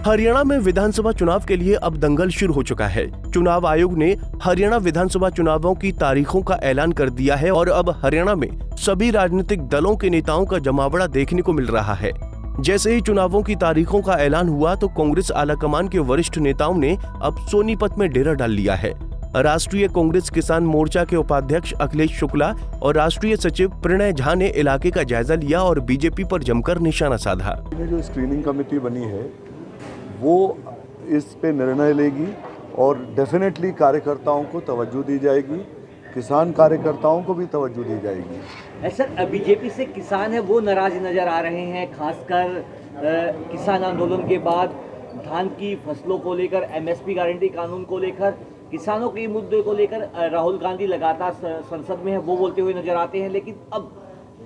हरियाणा में विधानसभा चुनाव के लिए अब दंगल शुरू हो चुका है। चुनाव आयोग ने हरियाणा विधानसभा चुनावों की तारीखों का ऐलान कर दिया है और अब हरियाणा में सभी राजनीतिक दलों के नेताओं का जमावड़ा देखने को मिल रहा है। जैसे ही चुनावों की तारीखों का ऐलान हुआ तो कांग्रेस आलाकमान के वरिष्ठ नेताओं ने अब सोनीपत में डेरा डाल लिया है। राष्ट्रीय कांग्रेस किसान मोर्चा के उपाध्यक्ष अखिलेश शुक्ला और राष्ट्रीय सचिव प्रणय झा ने इलाके का जायजा लिया और बीजेपी पर जमकर निशाना साधा। जो स्क्रीनिंग कमेटी बनी है वो इस पे निर्णय लेगी और डेफिनेटली कार्यकर्ताओं को तवज्जो दी जाएगी, किसान कार्यकर्ताओं को भी तवज्जो दी जाएगी। सर, बीजेपी से किसान है वो नाराज नजर आ रहे हैं, खासकर किसान आंदोलन के बाद धान की फसलों को लेकर, एमएसपी गारंटी कानून को लेकर, किसानों के मुद्दे को लेकर राहुल गांधी लगातार संसद में है वो बोलते हुए नजर आते हैं। लेकिन अब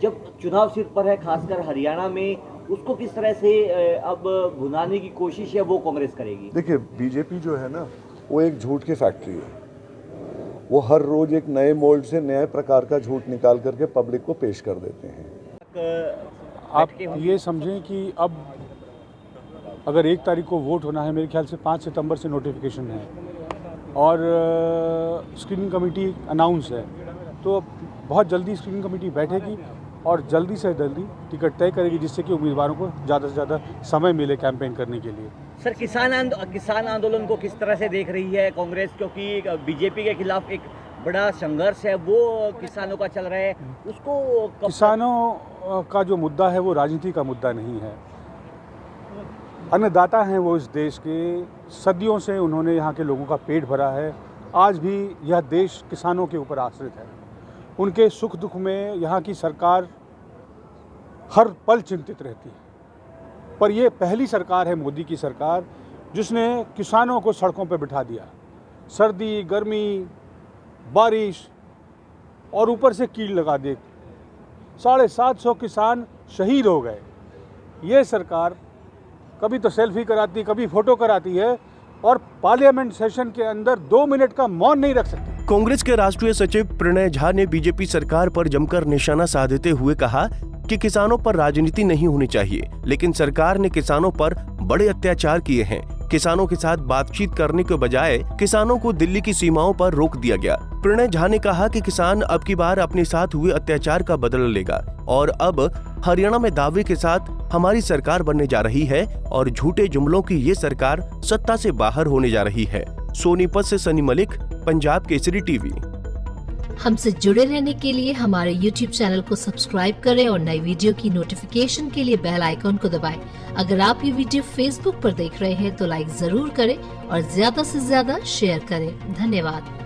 जब चुनाव सिर पर है, खासकर हरियाणा में, उसको किस तरह से अब भुनाने की कोशिश है वो कांग्रेस करेगी? देखिए, बीजेपी जो है ना वो एक झूठ की फैक्ट्री है। वो हर रोज एक नए मोल्ड से नए प्रकार का झूठ निकाल करके पब्लिक को पेश कर देते हैं। आप ये समझें कि अब अगर 1 तारीख को वोट होना है, मेरे ख्याल से 5 सितंबर से नोटिफिकेशन है और स्क्रीनिंग कमेटी अनाउंस है, तो बहुत जल्दी स्क्रीनिंग कमेटी बैठेगी और जल्दी से जल्दी टिकट तय करेगी, जिससे कि उम्मीदवारों को ज़्यादा से ज़्यादा समय मिले कैंपेन करने के लिए। सर, किसान आंदोलन को किस तरह से देख रही है कांग्रेस, क्योंकि बीजेपी के खिलाफ एक बड़ा संघर्ष है वो किसानों का चल रहा है, उसको किसानों का जो मुद्दा है वो राजनीति का मुद्दा नहीं है। अन्नदाता हैं वो इस देश के, सदियों से उन्होंने यहाँ के लोगों का पेट भरा है। आज भी यह देश किसानों के ऊपर आश्रित है। उनके सुख दुख में यहाँ की सरकार हर पल चिंतित रहती है, पर यह पहली सरकार है, मोदी की सरकार, जिसने किसानों को सड़कों पर बिठा दिया। सर्दी, गर्मी, बारिश और ऊपर से कील लगा दे, 750 किसान शहीद हो गए। ये सरकार कभी तो सेल्फी कराती, कभी फोटो कराती है और पार्लियामेंट सेशन के अंदर 2 मिनट का मौन नहीं रख सकती। कांग्रेस के राष्ट्रीय सचिव प्रणय झा ने बीजेपी सरकार पर जमकर निशाना साधते हुए कहा कि किसानों पर राजनीति नहीं होनी चाहिए, लेकिन सरकार ने किसानों पर बड़े अत्याचार किए हैं। किसानों के साथ बातचीत करने के बजाय किसानों को दिल्ली की सीमाओं पर रोक दिया गया। प्रणय झा ने कहा कि किसान अब की बार अपने साथ हुए अत्याचार का बदला लेगा और अब हरियाणा में दावे के साथ हमारी सरकार बनने जा रही है और झूठे जुमलों की ये सरकार सत्ता से बाहर होने जा रही है। सोनीपत से सनी मलिक, पंजाब केसरी टीवी। हमसे जुड़े रहने के लिए हमारे YouTube चैनल को सब्सक्राइब करें और नई वीडियो की नोटिफिकेशन के लिए बेल आइकॉन को दबाएं। अगर आप ये वीडियो Facebook पर देख रहे हैं तो लाइक जरूर करें और ज्यादा से ज्यादा शेयर करें। धन्यवाद।